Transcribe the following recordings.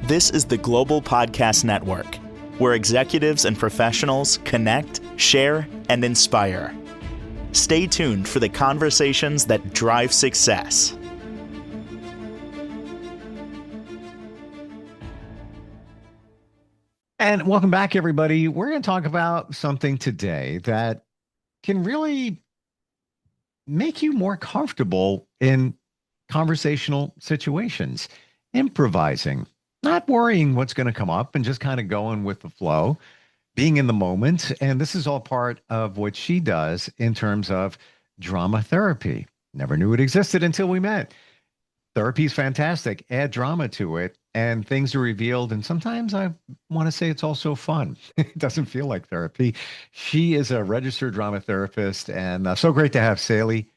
This is the Global Podcast Network, where executives and professionals connect, share, and inspire. Stay tuned for the conversations that drive success. And welcome back, everybody. We're going to talk about something today that can really make you more comfortable in conversational situations. Improvising, not worrying what's going to come up and just kind of going with the flow, being in the moment. And this is all part of what she does in terms of drama therapy. Never knew it existed until we met. Therapy is fantastic. Add drama to it, and things are revealed. And sometimes I want to say it's also fun. It doesn't feel like therapy. She is a registered drama therapist, and so great to have Sally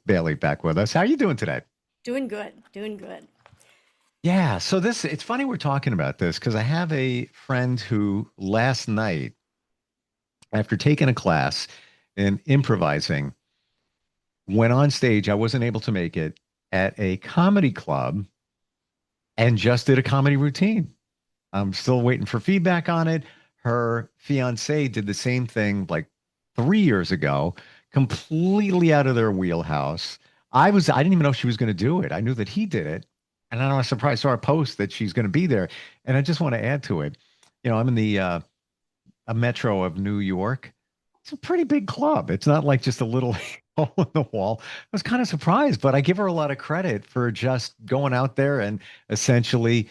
Bailey back with us. How are you doing today? Doing good. Yeah. So it's funny we're talking about this because I have a friend who last night, after taking a class in improvising, went on stage. I wasn't able to make it at a comedy club and just did a comedy routine. I'm still waiting for feedback on it. Her fiance did the same thing like 3 years ago, completely out of their wheelhouse. I didn't even know she was going to do it. I knew that he did it. And I was surprised, saw a post that she's going to be there. And I just want to add to it. I'm in the a metro of New York. It's a pretty big club. It's not like just a little hole in the wall. I was kind of surprised, but I give her a lot of credit for just going out there and essentially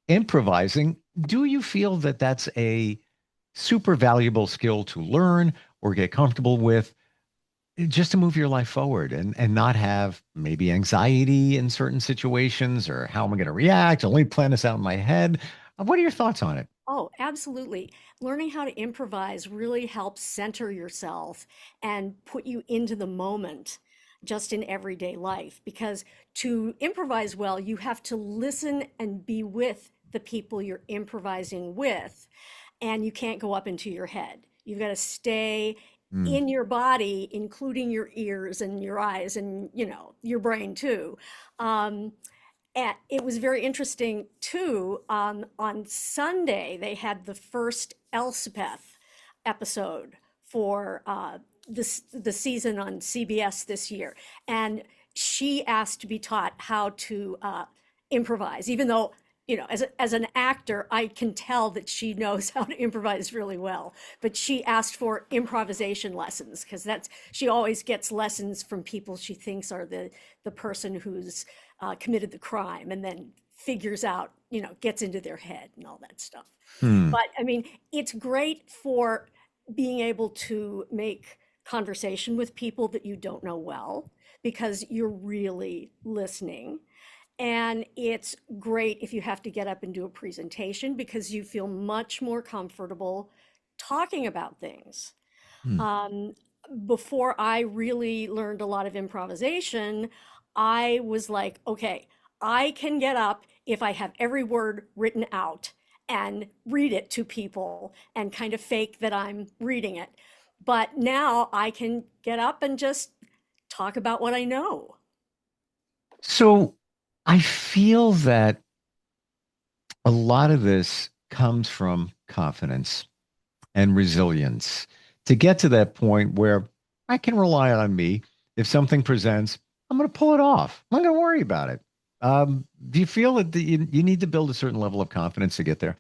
improvising. Do you feel that that's a super valuable skill to learn or get comfortable with just to move your life forward and not have maybe anxiety in certain situations, or how am I going to react? I'll only plan this out in my head. What are your thoughts on it? Oh, absolutely. Learning how to improvise really helps center yourself and put you into the moment just in everyday life. Because to improvise well, you have to listen and be with the people you're improvising with, and you can't go up into your head. You've got to stay in your body, including your ears and your eyes and, your brain too. And it was very interesting too. On Sunday, they had the first Elspeth episode for the season on CBS this year. And she asked to be taught how to improvise, even though, as an actor, I can tell that she knows how to improvise really well. But she asked for improvisation lessons because she always gets lessons from people she thinks are the person who's committed the crime, and then figures out, gets into their head and all that stuff. But I mean, it's great for being able to make conversation with people that you don't know well, because you're really listening. And it's great if you have to get up and do a presentation, because you feel much more comfortable talking about things. Before I really learned a lot of improvisation, I was like, okay, I can get up if I have every word written out and read it to people and kind of fake that I'm reading it. But now I can get up and just talk about what I know. So I feel that a lot of this comes from confidence and resilience to get to that point where I can rely on me. If something presents, I'm going to pull it off. I'm not going to worry about it. Do you feel that you need to build a certain level of confidence to get there?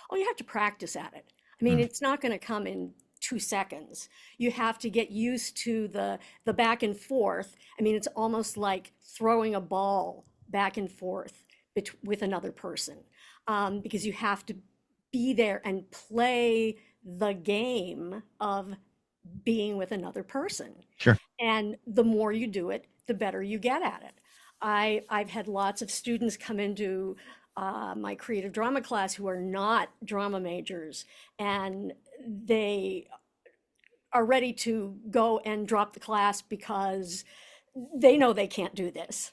Oh, you have to practice at it. I mean, it's not going to come in 2 seconds. You have to get used to the back and forth. I mean, it's almost like throwing a ball back and forth with another person, because you have to be there and play the game of being with another person. Sure. And the more you do it, the better you get at it. I've had lots of students come into my creative drama class who are not drama majors, and they are ready to go and drop the class because they know they can't do this.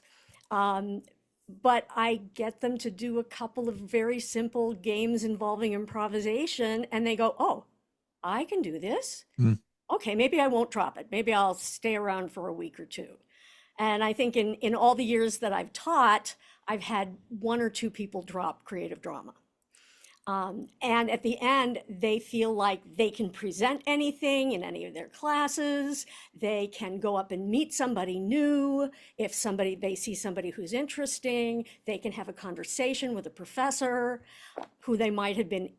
But I get them to do a couple of very simple games involving improvisation, and they go, oh, I can do this. Okay, maybe I won't drop it. Maybe I'll stay around for a week or two. And I think in all the years that I've taught, I've had one or two people drop creative drama. And at the end, they feel like they can present anything in any of their classes. They can go up and meet somebody new. If they see somebody who's interesting, they can have a conversation with a professor who they might have been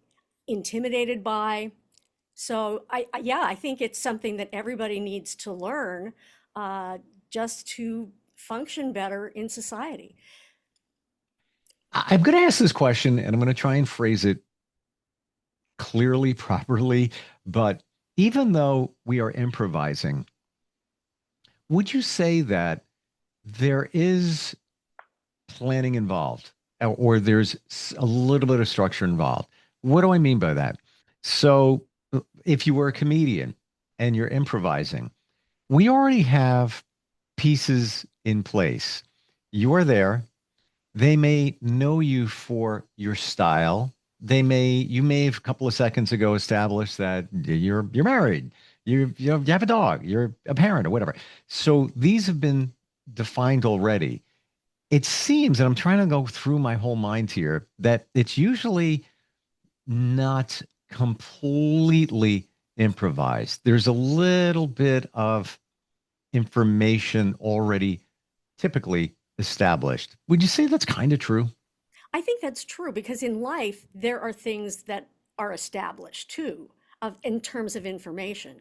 intimidated by. So I think it's something that everybody needs to learn just to function better in society. I'm going to ask this question and I'm going to try and phrase it clearly, properly. But even though we are improvising, would you say that there is planning involved or there's a little bit of structure involved? What do I mean by that? So, if you were a comedian and you're improvising, we already have pieces in place. You're there. They may know you for your style. You may have a couple of seconds ago established that you're married, you have a dog, you're a parent or whatever. So these have been defined already. It seems, and I'm trying to go through my whole mind here, that it's usually not completely improvised. There's a little bit of information already typically established. Would you say that's kind of true? I think that's true because in life, there are things that are established too, in terms of information.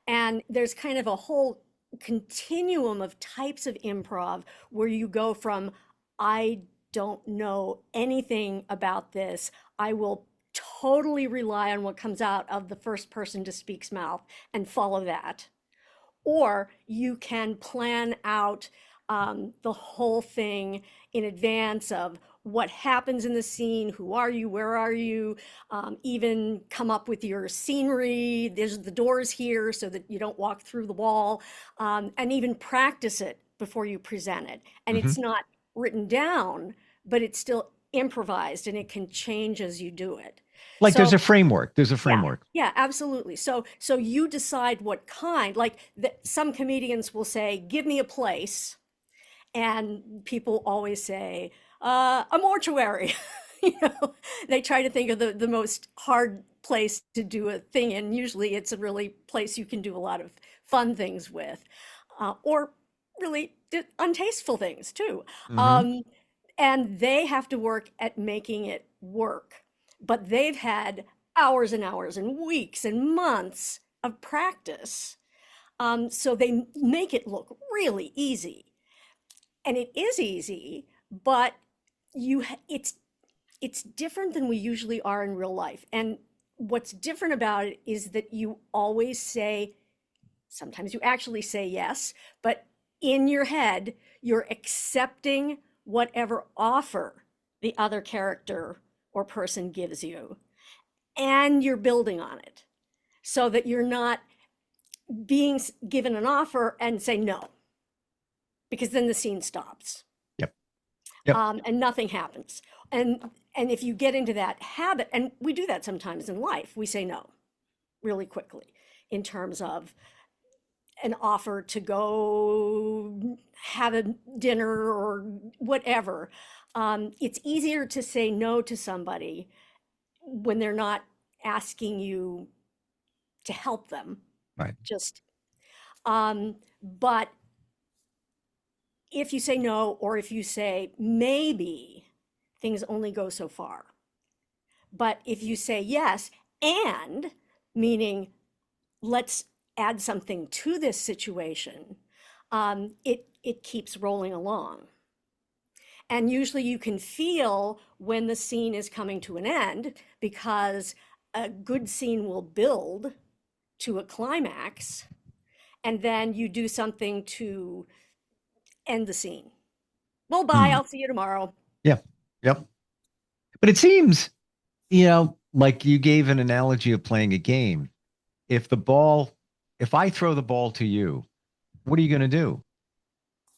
And there's kind of a whole continuum of types of improv where you go from, I don't know anything about this. I will totally rely on what comes out of the first person to speak's mouth and follow that. Or you can plan out the whole thing in advance of what happens in the scene, who are you, where are you, even come up with your scenery, there's the doors here so that you don't walk through the wall, and even practice it before you present it. And Hmm. it's not written down, but it's still improvised and it can change as you do it. Like So there's a framework. There's a yeah, framework. yeah, absolutely. So you decide what kind, like some comedians will say, give me a place. And people always say, a mortuary. You know, they try to think of the most hard place to do a thing in. Usually it's a really place you can do a lot of fun things with, or really untasteful things too. Hmm. Um, and they have to work at making it work. But they've had hours and hours and weeks and months of practice. So they make it look really easy. And it is easy, but it's different than we usually are in real life. And what's different about it is that you always say, sometimes you actually say yes, but in your head, you're accepting whatever offer the other character or person gives you, and you're building on it so that you're not being given an offer and say no, because then the scene stops. Yep. Yep. And nothing happens. And if you get into that habit, and we do that sometimes in life, we say no really quickly in terms of an offer to go have a dinner or whatever. It's easier to say no to somebody when they're not asking you to help them. Right. Just, but if you say no, or if you say maybe, things only go so far. But if you say yes, and meaning let's add something to this situation, it keeps rolling along. And usually you can feel when the scene is coming to an end because a good scene will build to a climax, and then you do something to end the scene. Well, bye, Hmm. I'll see you tomorrow. Yep. Yep. But it seems, like you gave an analogy of playing a game. If the ball, if I throw the ball to you, what are you going to do?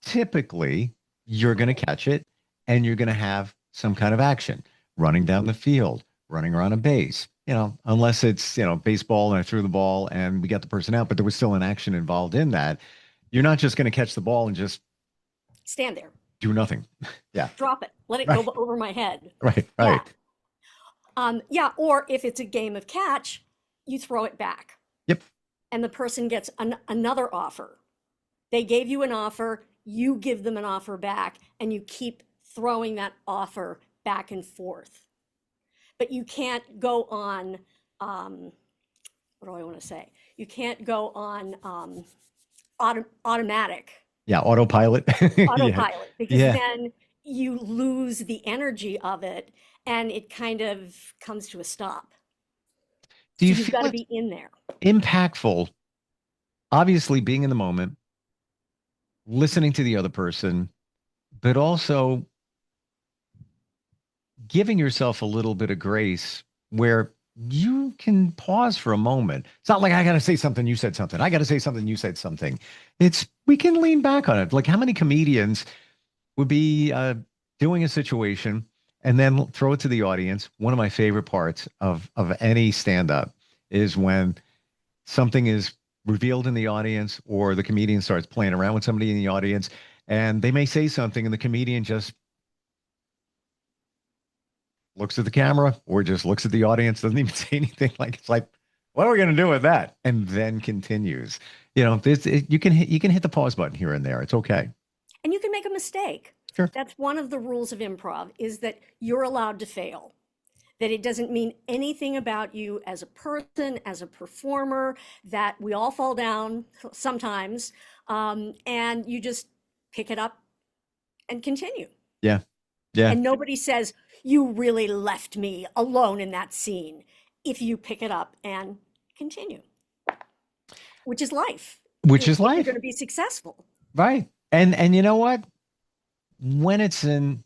Typically, you're going to catch it and you're going to have some kind of action, running down the field, running around a base, unless it's, baseball and I threw the ball and we got the person out, but there was still an action involved in that. You're not just going to catch the ball and just Stand there. Do nothing. Yeah. Drop it. Let it go Right. over my head. Right. Yeah. Right. Yeah. Or if it's a game of catch, you throw it back Yep. and the person gets another offer. They gave you an offer, you give them an offer back, and you keep throwing that offer back and forth. But you can't go on, what do I want to say? You can't go on automatic Yeah. Autopilot. Yeah. autopilot because Yeah. then you lose the energy of it and it kind of comes to a stop. Do So you you've got feel to it's be in there. impactful? Obviously, being in the moment, listening to the other person, but also giving yourself a little bit of grace where you can pause for a moment. It's not like I got to say something, you said something. I got to say something, you said something. It's we can lean back on it. Like how many comedians would be doing a situation and then throw it to the audience? One of my favorite parts of any stand up is when something is revealed in the audience or the comedian starts playing around with somebody in the audience and they may say something and the comedian just looks at the camera or just looks at the audience, doesn't even say anything. Like it's like, what are we going to do with that? And then continues. You can hit the pause button here and there. It's okay. And you can make a mistake. Sure. That's one of the rules of improv is that you're allowed to fail. That it doesn't mean anything about you as a person, as a performer, that we all fall down sometimes, and you just pick it up and continue. Yeah. Yeah. And nobody says, you really left me alone in that scene if you pick it up and continue, which is life. Which is If you're life. going to be successful. Right. And you know what? When it's an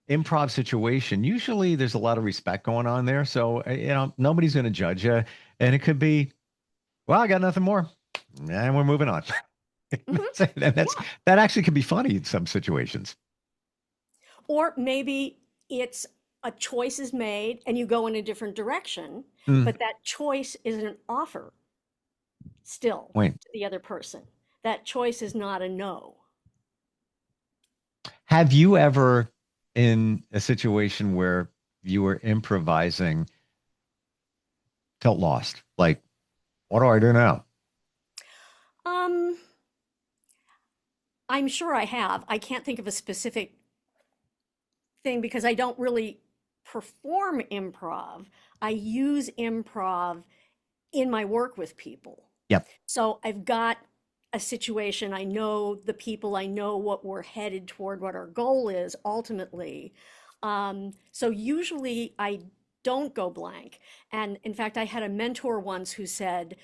improv situation, usually there's a lot of respect going on there. So, nobody's going to judge you. And it could be, well, I got nothing more. And we're moving on. Mhm. And that actually can be funny in some situations. Or maybe it's a choice is made and you go in a different direction, Mm, but that choice is an offer still wait, to the other person. That choice is not a no. have you ever in a situation where you were improvising felt lost? Like, what do I do now? Um, I'm sure I have. I can't think of a specific thing because I don't really perform improv. I use improv in my work with people. Yep. So I've got a situation, I know the people, I know what we're headed toward, what our goal is ultimately. So usually I don't go blank. And in fact, I had a mentor once who said,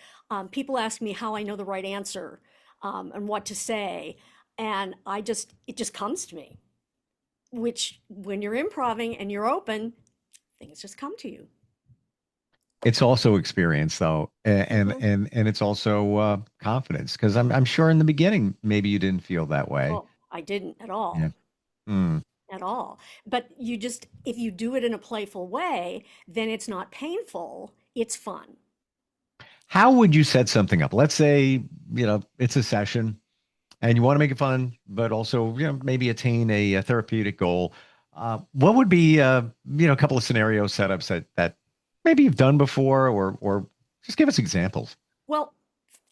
people ask me how I know the right answer and what to say. And it just comes to me, which when you're improving and you're open, things just come to you. It's also experience though, Mhm. and it's also confidence because I'm sure in the beginning maybe you didn't feel that way. Oh, I didn't at Yeah. all. Mm. At all. But if you do it in a playful way, then it's not painful, it's fun. How would you set something up? Let's say, it's a session and you want to make it fun, but also, maybe attain a therapeutic goal. What would be, a couple of scenario setups that maybe you've done before, or just give us examples. Well,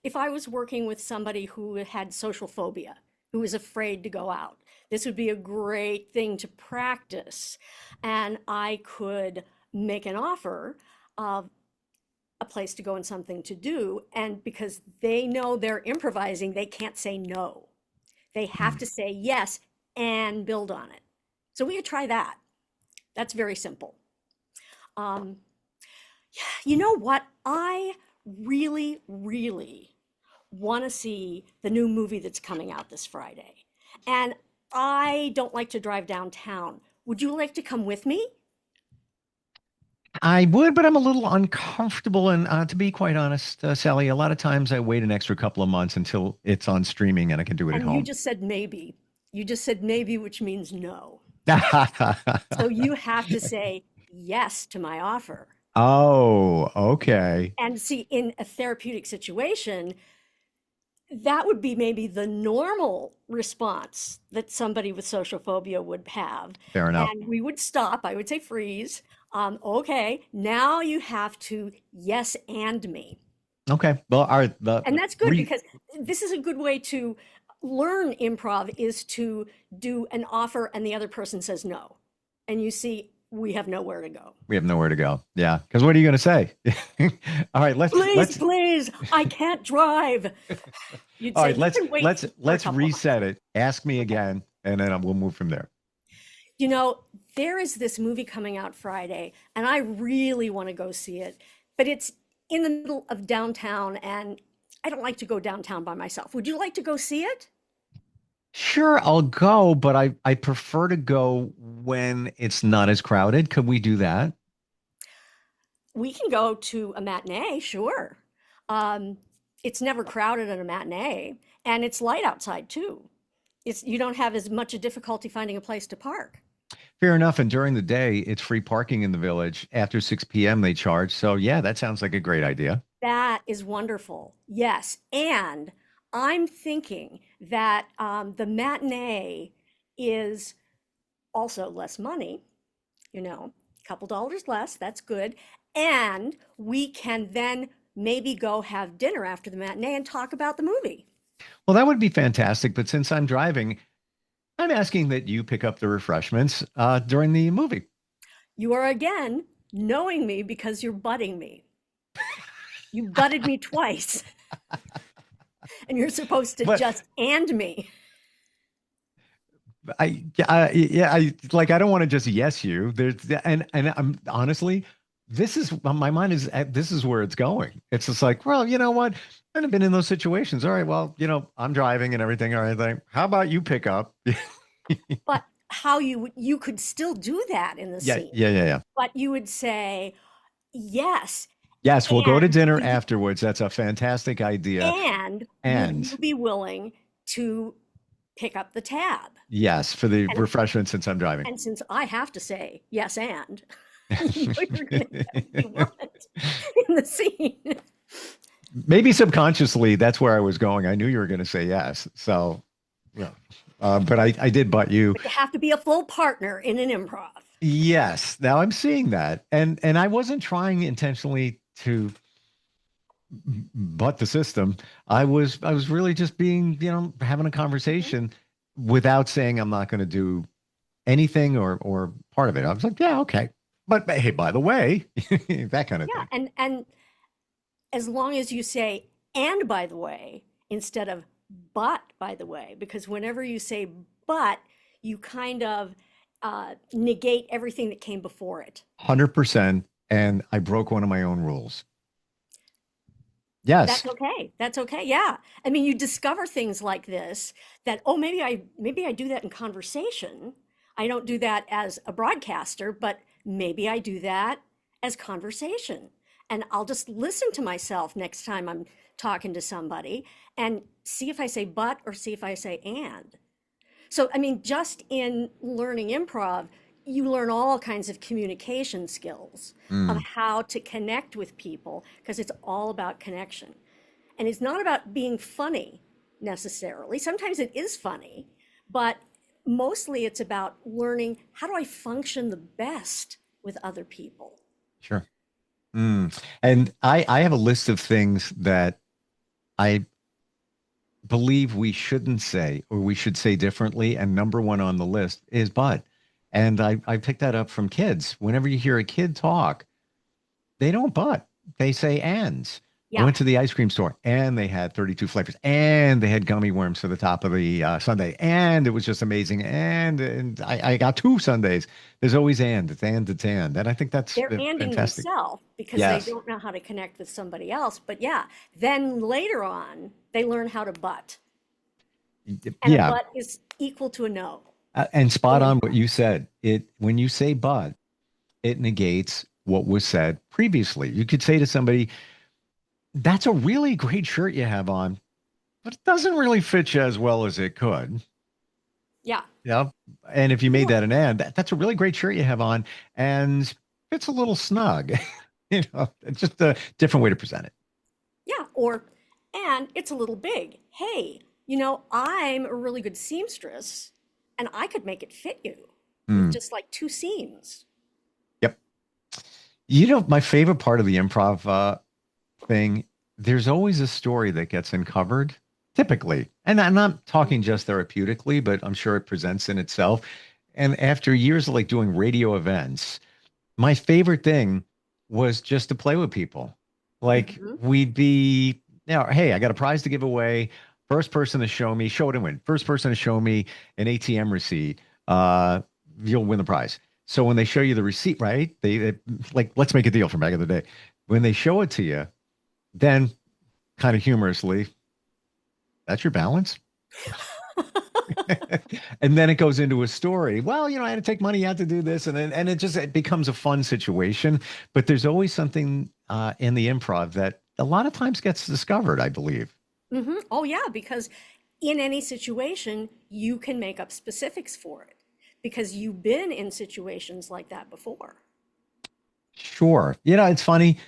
if I was working with somebody who had social phobia, who was afraid to go out, this would be a great thing to practice. And I could make an offer of a place to go and something to do. And because they know they're improvising, they can't say no. They have Mm. to say yes and build on it. So we could try that. That's very simple. Um, you know what? I really, really want to see the new movie that's coming out this Friday. And I don't like to drive downtown. Would you like to come with me? I would, but I'm a little uncomfortable. And to be quite honest, Sally, a lot of times I wait an extra couple of months until it's on streaming and I can do it at And you home. just said maybe. You just said maybe, which means no. So you have to say yes to my offer. Oh, okay. And see, in a therapeutic situation, that would be maybe the normal response that somebody with social phobia would have. Fair enough. And we would stop. I would say freeze. Okay, now you have to yes and me. Okay. Well, all right. And that's good because this is a good way to learn improv is to do an offer and the other person says no. And you see, we have nowhere to go. We have nowhere to go. Yeah. Because what are you going to say? All right. Please, I can't drive. You'd all say, right. Let's couple reset it. Ask me again, and then we'll move from there. You know, there is this movie coming out Friday, and I really want to go see it, but it's in the middle of downtown, and I don't like to go downtown by myself. Would you like to go see it? Sure, I'll go, but I prefer to go when it's not as crowded. Could we do that? We can go to a matinee, sure. It's never crowded at a matinee, and it's light outside too. You don't have as much a difficulty finding a place to park. Fair enough. And during the day, it's free parking in the village. After 6 p.m., they charge. So yeah, that sounds like a great idea. That is wonderful. Yes. And I'm thinking that the matinee is also less money, a couple dollars less. That's good. And we can then maybe go have dinner after the matinee and talk about the movie. Well, that would be fantastic. But since I'm driving, I'm asking that you pick up the refreshments during the movie. You are again knowing me because you're butting me. You butted me twice. And you're supposed to just and me. I don't want to just yes you. And I'm honestly, this is my mind is this is where it's going. It's just like, well, you know what? I've been in those situations. All right, well, I'm driving and everything. All right, how about you pick up? But how you could still do that in the scene. Yeah. But you would say, yes. Yes, we'll go to dinner afterwards. That's a fantastic idea. And would you be willing to pick up the tab? Yes, for the refreshment since I'm driving. And since I have to say yes and, you're going to get what you want in the scene. Maybe subconsciously, that's where I was going. I knew you were going to say yes. So, yeah. But I did butt you. But you have to be a full partner in an improv. Yes. Now I'm seeing that. And I wasn't trying intentionally to butt the system. I was really just being, having a conversation without saying I'm not going to do anything or part of it. I was like, yeah, okay. But hey, by the way, that kind of thing. Yeah. And as long as you say, and by the way, instead of but by the way, because whenever you say but, you kind of negate everything that came before it. 100%. And I broke one of my own rules. Yes. That's okay. Yeah. I mean, you discover things like this that, oh, maybe I do that in conversation. I don't do that as a broadcaster, but maybe I do that as conversation. And I'll just listen to myself next time I'm talking to somebody and see if I say but or see if I say and. So, I mean, just in learning improv, you learn all kinds of communication skills of how to connect with people because it's all about connection. And it's not about being funny necessarily. Sometimes it is funny, but mostly it's about learning how do I function the best with other people. Sure. And I have a list of things that I believe we shouldn't say or we should say differently. And number one on the list is but. And I picked that up from kids. Whenever you hear a kid talk, they don't but. They say ands. Yeah. I went to the ice cream store and they had 32 flavors and they had gummy worms for the top of the sundae. And it was just amazing. And I got 2 sundaes. There's always and. It's and, it's and. And I think that's they're anding fantastic. Themselves because they don't know how to connect with somebody else. But yeah, then later on, they learn how to but. And a but is equal to a no. And spot on what you said. When you say but, it negates what was said previously. You could say to somebody, that's a really great shirt you have on, but it doesn't really fit you as well as it could. Yeah. Yeah. And if you made that an and, that's a really great shirt you have on and it's a little snug. It's just a different way to present it. Yeah. Or and it's a little big. Hey, I'm a really good seamstress and I could make it fit you with Hmm. just like two seams. Yep. My favorite part of the improv thing, there's always a story that gets uncovered, typically. And I'm not talking just therapeutically, but I'm sure it presents in itself. And after years of like doing radio events, my favorite thing was just to play with people. Like Hmm. we'd be now, hey, I got a prize to give away. First person to show me, show it and win. First person to show me an ATM receipt, you'll win the prize. So when they show you the receipt, right? They like, let's make a deal from back in the day. When they show it to you, then kind of humorously, that's your balance. And then it goes into a story. Well, I had to take money out to do this, and it becomes a fun situation. But there's always something in the improv that a lot of times gets discovered, I believe. Oh, yeah, because in any situation, you can make up specifics for it because you've been in situations like that before. Sure. It's funny.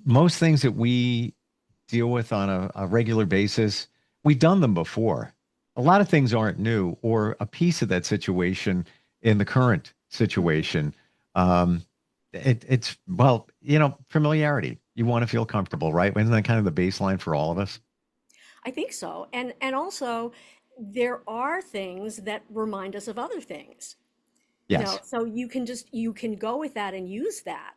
Most things that we deal with on a regular basis, we've done them before. A lot of things aren't new, or a piece of that situation in the current Mhm. situation. Um, it's, well, familiarity. You want to feel comfortable, right? Isn't that kind of the baseline for all of us? I think so. And also there are things that remind us of other things. Yes. So you can go with that and use that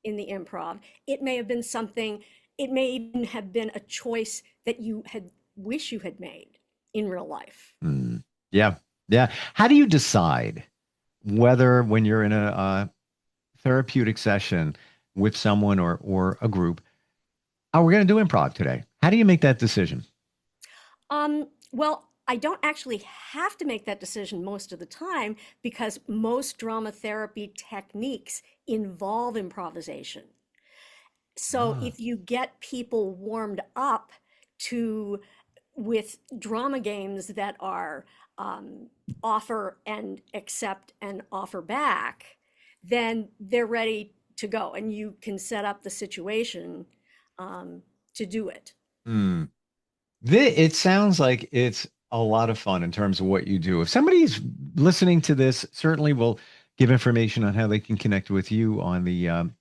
in the improv. It may have been something, it may even have been a choice that you had wish you had made in real life. Hmm. Yeah. Yeah. How do you decide whether when you're in a therapeutic session with someone or a group, oh, we're going to do improv today? How do you make that decision? Well, I don't actually have to make that decision most of the time because most drama therapy techniques involve improvisation. So Ah. if you get people warmed up to with drama games that are um, offer and accept and offer back, then they're ready to go, and you can set up the situation um, to do it. Hmm. It sounds like it's a lot of fun in terms of what you do. If somebody's listening to this, certainly will give information on how they can connect with you on the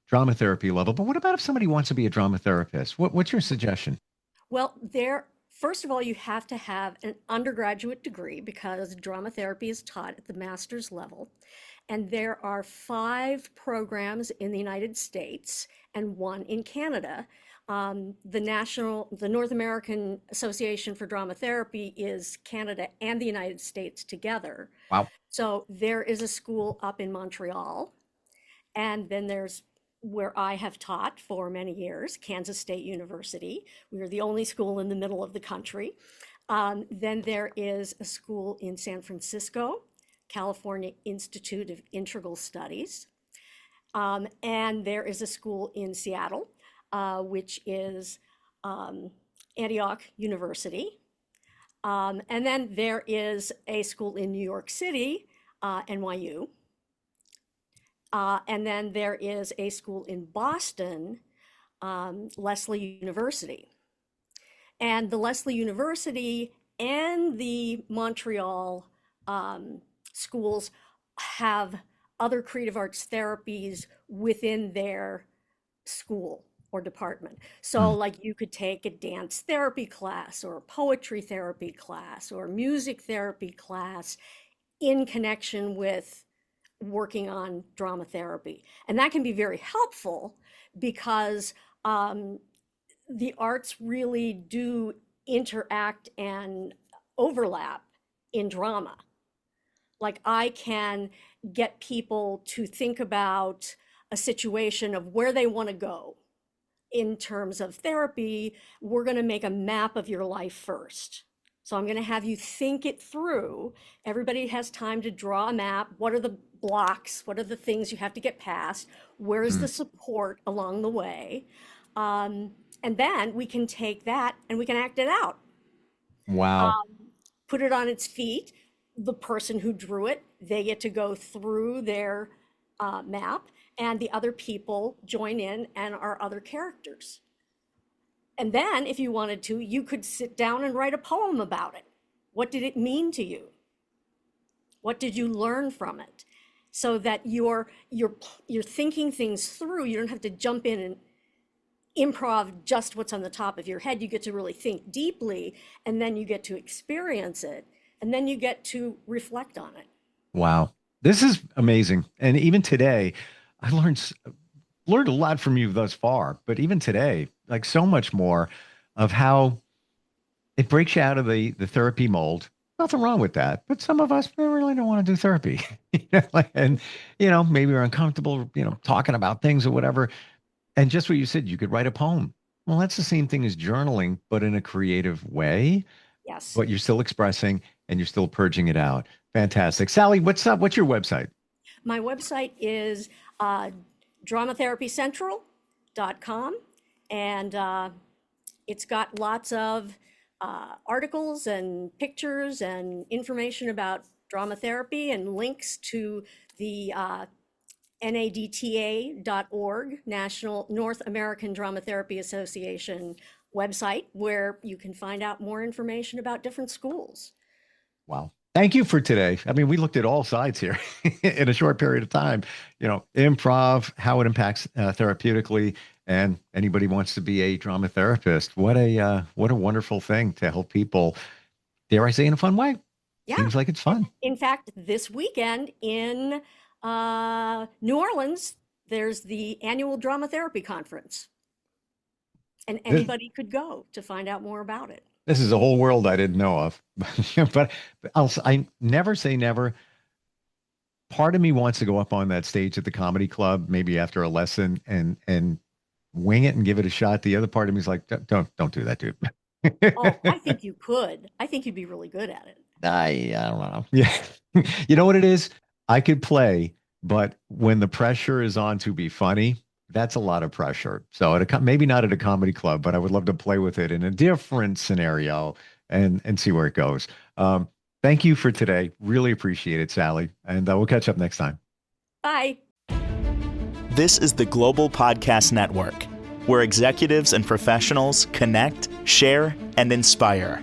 drama therapy level. But what about if somebody wants to be a drama therapist? What's your suggestion? Well, first of all, you have to have an undergraduate degree because drama therapy is taught at the master's level. And there are 5 programs in the United States and one in Canada. The North American Association for Drama Therapy is Canada and the United States together. Wow. So there is a school up in Montreal, and then there's where I have taught for many years, Kansas State University. We are the only school in the middle of the country. Then there is a school in San Francisco, California Institute of Integral Studies. And there is a school in Seattle, which is um, Antioch University. And then there is a school in New York City, NYU. And then there is a school in Boston, Lesley University. And the Lesley University and the Montreal schools have other creative arts therapies within their school or department. So, Hmm. like, you could take a dance therapy class or a poetry therapy class or music therapy class in connection with working on drama therapy. And that can be very helpful because um, the arts really do interact and overlap in drama. Like, I can get people to think about a situation of where they want to go in terms of therapy. We're going to make a map of your life first. So I'm going to have you think it through. Everybody has time to draw a map. What are the blocks? What are the things you have to get past? Where's Hmm. the support along the way? Um, and then we can take that and we can act it out, Wow. put it on its feet. The person who drew it, they get to go through their map, and the other people join in and are other characters. And then if you wanted to, you could sit down and write a poem about it. What did it mean to you? What did you learn from it? So that you're thinking things through. You don't have to jump in and improv just what's on the top of your head. You get to really think deeply, and then you get to experience it, and then you get to reflect on it. Wow. This is amazing. And even today, I learned a lot from you thus far, but even today, like so much more of how it breaks you out of the therapy mold. Nothing wrong with that, but some of us we really don't want to do therapy. And maybe we're uncomfortable, talking about things or whatever. And just what you said, you could write a poem. Well, that's the same thing as journaling, but in a creative way. Yes. But you're still expressing and you're still purging it out. Fantastic. Sally, what's up? What's your website? My website is dramatherapycentral.com, and it's got lots of articles and pictures and information about drama therapy and links to the NADTA.org, National North American Drama Therapy Association website, where you can find out more information about different schools. Wow. Thank you for today. I mean, we looked at all sides here in a short period of time, improv, how it impacts therapeutically, and anybody wants to be a drama therapist. What a wonderful thing to help people, dare I say, in a fun way. Yeah. Seems like it's fun. In fact, this weekend in New Orleans, there's the annual drama therapy conference, and anybody could go to find out more about it. This is a whole world I didn't know of, but I never say never. Part of me wants to go up on that stage at the comedy club, maybe after a lesson, and wing it and give it a shot. The other part of me is like, don't do that, dude. Oh, I think you could. I think you'd be really good at it. I don't know. Yeah. You know what it is? I could play, but when the pressure is on to be funny, that's a lot of pressure. So maybe not at a comedy club, but I would love to play with it in a different scenario and see where it goes. Thank you for today. Really appreciate it, Sally. And we'll catch up next time. Bye. This is the Global Podcast Network, where executives and professionals connect, share, and inspire.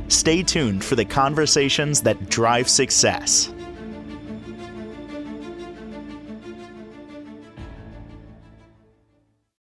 Stay tuned for the conversations that drive success.